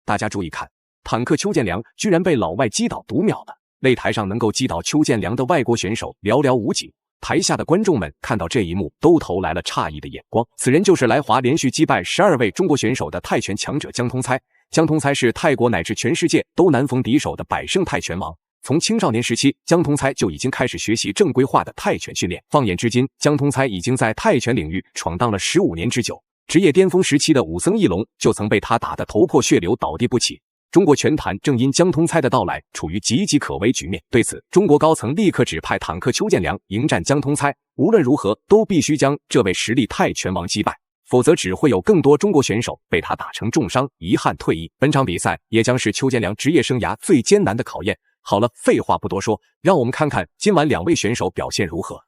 大家注意看，坦克邱建良居然被老外击倒读秒了。擂台上能够击倒邱建良的外国选手寥寥无几，台下的观众们看到这一幕都投来了诧异的眼光。此人就是来华连续击败12位中国选手的泰拳强者姜通猜。姜通猜是泰国乃至全世界都难逢敌手的百胜泰拳王。从青少年时期，姜通猜就已经开始学习正规化的泰拳训练。放眼至今，姜通猜已经在泰拳领域闯荡了15年之久。职业巅峰时期的武僧义龙就曾被他打得头破血流，倒地不起。中国拳坛正因姜通猜的到来处于岌岌可危局面。对此，中国高层立刻指派坦克邱建良迎战姜通猜，无论如何都必须将这位实力泰拳王击败，否则只会有更多中国选手被他打成重伤，遗憾退役。本场比赛也将是邱建良职业生涯最艰难的考验。好了，废话不多说，让我们看看今晚两位选手表现如何。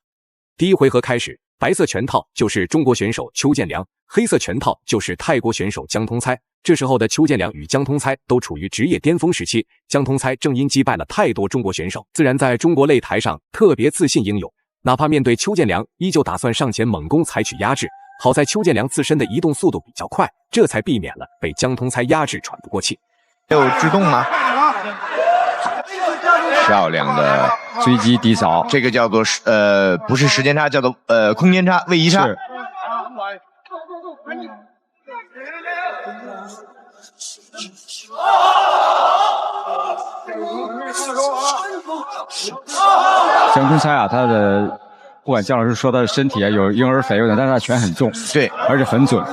第一回合开始，白色拳套就是中国选手邱建良，黑色拳套就是泰国选手姜通猜。这时候的邱建良与姜通猜都处于职业巅峰时期，姜通猜正因击败了太多中国选手，自然在中国擂台上特别自信英勇。哪怕面对邱建良，依旧打算上前猛攻采取压制。好在邱建良自身的移动速度比较快，这才避免了被姜通猜压制喘不过气。有制动吗？漂亮的追击低扫，这个叫做不是时间差，叫做空间差、位移差。姜通猜啊，他的不管姜老师说他的身体啊有婴儿肥有点，但是他拳很重，对，而且很准。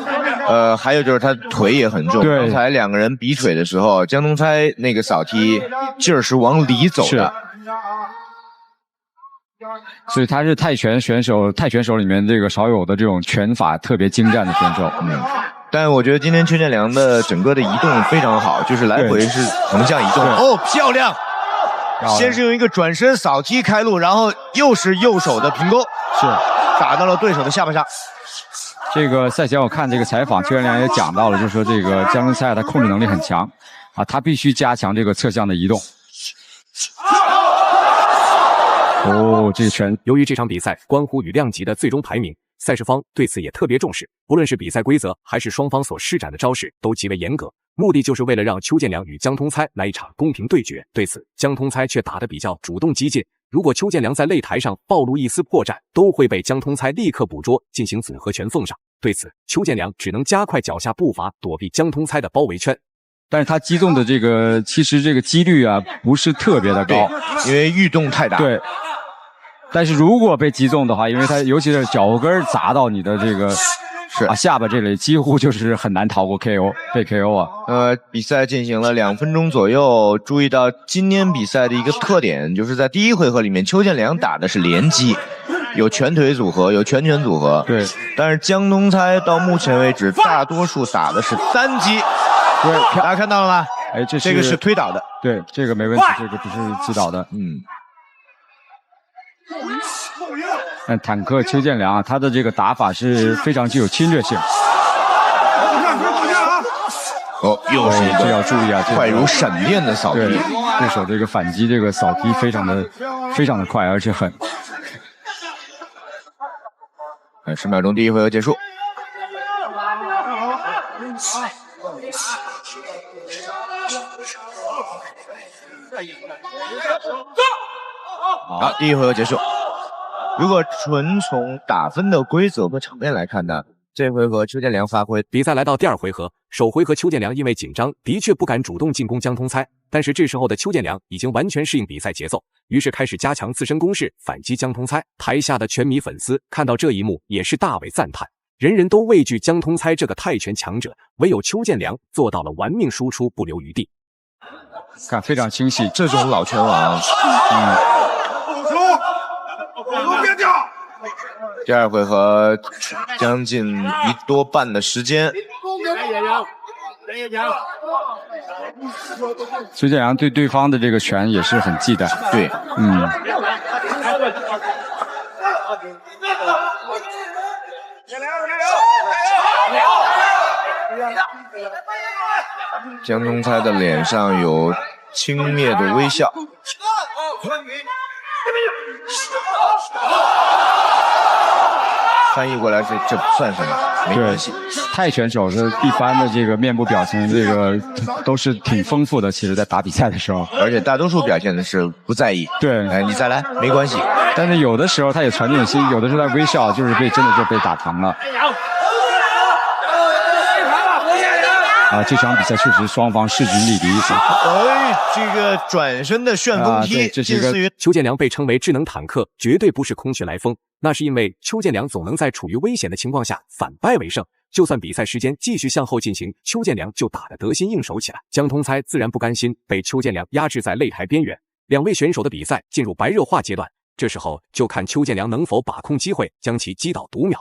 还有就是他腿也很重。刚才两个人比腿的时候，姜通猜那个扫踢劲儿是往里走的。所以他是泰拳手里面这个少有的这种拳法特别精湛的选手。但我觉得今天邱建良的整个的移动非常好，就是来回是横向移动。哦，漂亮！先是用一个转身扫踢开路，然后又是右手的平勾，是打到了对手的下巴上。这个赛前我看这个采访，邱建良也讲到了，就是说这个姜通猜他控制能力很强啊，他必须加强这个侧向的移动。哦，这个拳，由于这场比赛关乎羽量级的最终排名，赛事方对此也特别重视，不论是比赛规则还是双方所施展的招式都极为严格，目的就是为了让邱建良与姜通猜来一场公平对决。对此，姜通猜却打得比较主动激进，如果邱建良在擂台上暴露一丝破绽，都会被姜通猜立刻捕捉进行组合拳奉上。对此，邱建良只能加快脚下步伐，躲避姜通猜的包围圈。但是他击中的这个其实这个几率啊不是特别的高，因为运动太大。对。但是如果被击中的话，因为它尤其是脚跟砸到你的这个下巴这里，几乎就是很难逃过 KO 被 KO 啊。比赛进行了2分钟左右，注意到今天比赛的一个特点，就是在第一回合里面，邱建良打的是连击，有拳腿组合，有拳拳组合。对。但是姜通猜到目前为止，大多数打的是单击。对，大家看到了吗？哎，这个是推倒的。对，这个没问题，这个不是击倒的。但坦克邱建良啊，他的这个打法是非常具有侵略性。哦，又是一个这要注意啊，快如闪电的扫踢。对手这个反击，这个扫踢非常的快，而且狠。10秒钟，第一回合结束。好，第一回合结束。如果纯从打分的规则和场面来看呢，这回合邱建良发挥。比赛来到第2回合，首回合邱建良因为紧张，的确不敢主动进攻姜通猜，但是这时候的邱建良已经完全适应比赛节奏，于是开始加强自身攻势，反击姜通猜。台下的拳迷粉丝看到这一幕也是大为赞叹，人人都畏惧姜通猜这个泰拳强者，唯有邱建良做到了玩命输出，不留余地。看非常清晰，这种老拳王。第2回合将近1多半的时间。邱建良对对方的这个拳也是很忌惮。对，姜通猜的脸上有轻蔑的微笑。翻译过来这不算什么，没关系。泰拳手的一般的这个面部表情，这个都是挺丰富的。其实，在打比赛的时候，而且大多数表现的是不在意。对，哎，你再来，没关系。但是有的时候他也传点心，有的时候他微笑，就是真的就被打疼了。啊，这场比赛确实双方势均力敌。哎，这个转身的旋风踢，这是一个邱建良被称为智能坦克，绝对不是空穴来风。那是因为邱建良总能在处于危险的情况下反败为胜。就算比赛时间继续向后进行，邱建良就打得得心应手起来。江通猜自然不甘心被邱建良压制在擂台边缘，两位选手的比赛进入白热化阶段。这时候就看邱建良能否把控机会，将其击倒读秒。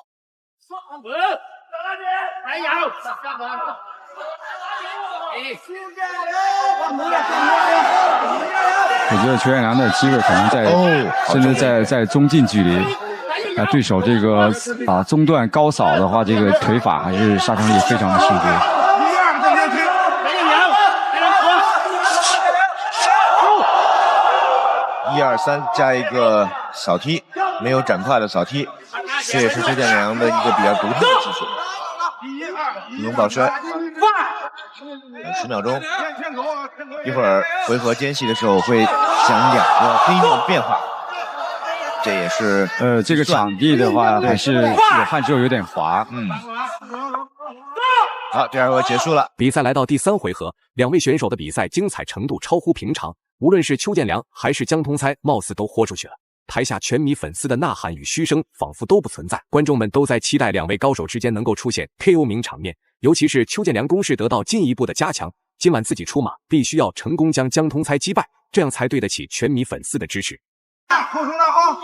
我觉得邱建良的机会可能在，甚至在中近距离。对手这个中段高扫的话，这个腿法还是杀伤力非常的迅速。1、2、3加一个扫踢，没有斩胯的扫踢，这也是邱建良的一个比较独特的技术。龙宝摔，10秒钟。一会儿回合间隙的时候会讲2个黑幕变化。这也是这个场地的话还是有汗之后有点滑。好，第2回合结束了。比赛来到第3回合，两位选手的比赛精彩程度超乎平常，无论是邱建良还是江通猜，貌似都豁出去了。台下拳迷粉丝的呐喊与嘘声仿佛都不存在，观众们都在期待两位高手之间能够出现 KO 名场面，尤其是邱建良攻势得到进一步的加强，今晚自己出马必须要成功将江通猜击败，这样才对得起拳迷粉丝的支持。后冲了啊！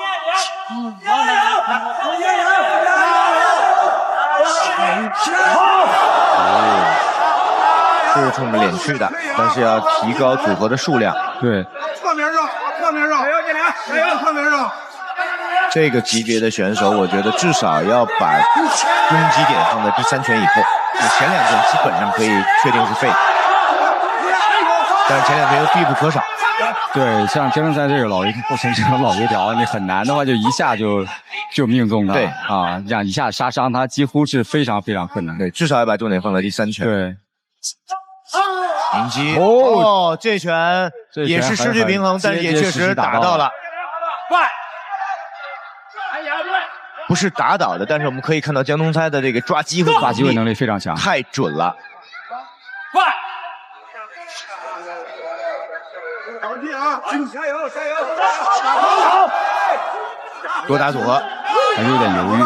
是冲着脸去的，但是要提高组合的数量。对，侧面绕，侧面绕，加油，建良，加油，侧面绕。这个级别的选手，我觉得至少要把攻击点放在第3拳以后，前2拳基本上可以确定是废，但是前2拳又必不可少。对，像江通猜这个老油条，你很难的话就一下就命中他。对啊，这样一下杀伤他几乎是非常非常困难。对，至少要把重点放在第3拳。对。迎击这拳也是失去平衡，但是也确实打到了。不是打倒的，但是我们可以看到江通猜的这个抓机会能力非常强，太准了。加油，加油！多打组合，还是有点犹豫。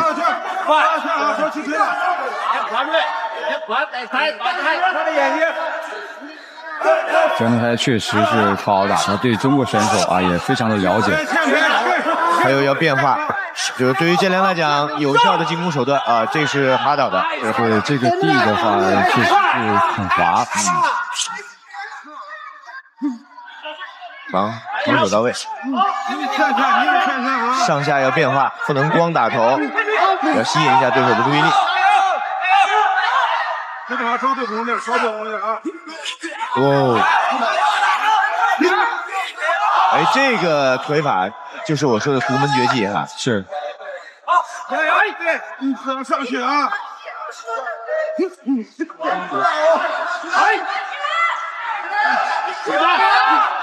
江通猜确实是不好打，他对中国选手也非常的了解。还有要变化，就是对于建良来讲，有效的进攻手段这是哈倒的。对这个地的话，确实是很滑。防守到位。上下要变化，不能光打头，要吸引一下对手的注意力。稍对攻点，稍对攻点啊！哎，这个腿法就是我说的独门绝技哈。是。加油！对，不能上去啊！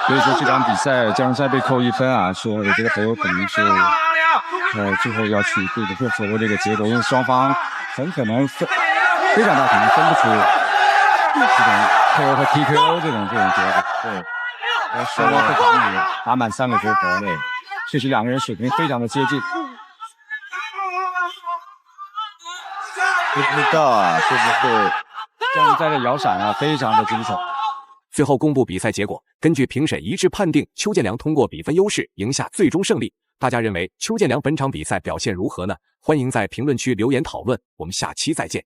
所以说这场比赛江通猜被扣1分说我觉得很有可能是最后要去对着否认这个结果，因为双方很可能非常大可能分不出这种 KO 和 TKO 这种结果。对，双方会打满3个回合内，确实2个人水平非常的接近。不知道会不会江通猜的摇闪非常的精彩。最后公布比赛结果，根据评审一致判定，邱建良通过比分优势赢下最终胜利。大家认为邱建良本场比赛表现如何呢？欢迎在评论区留言讨论，我们下期再见。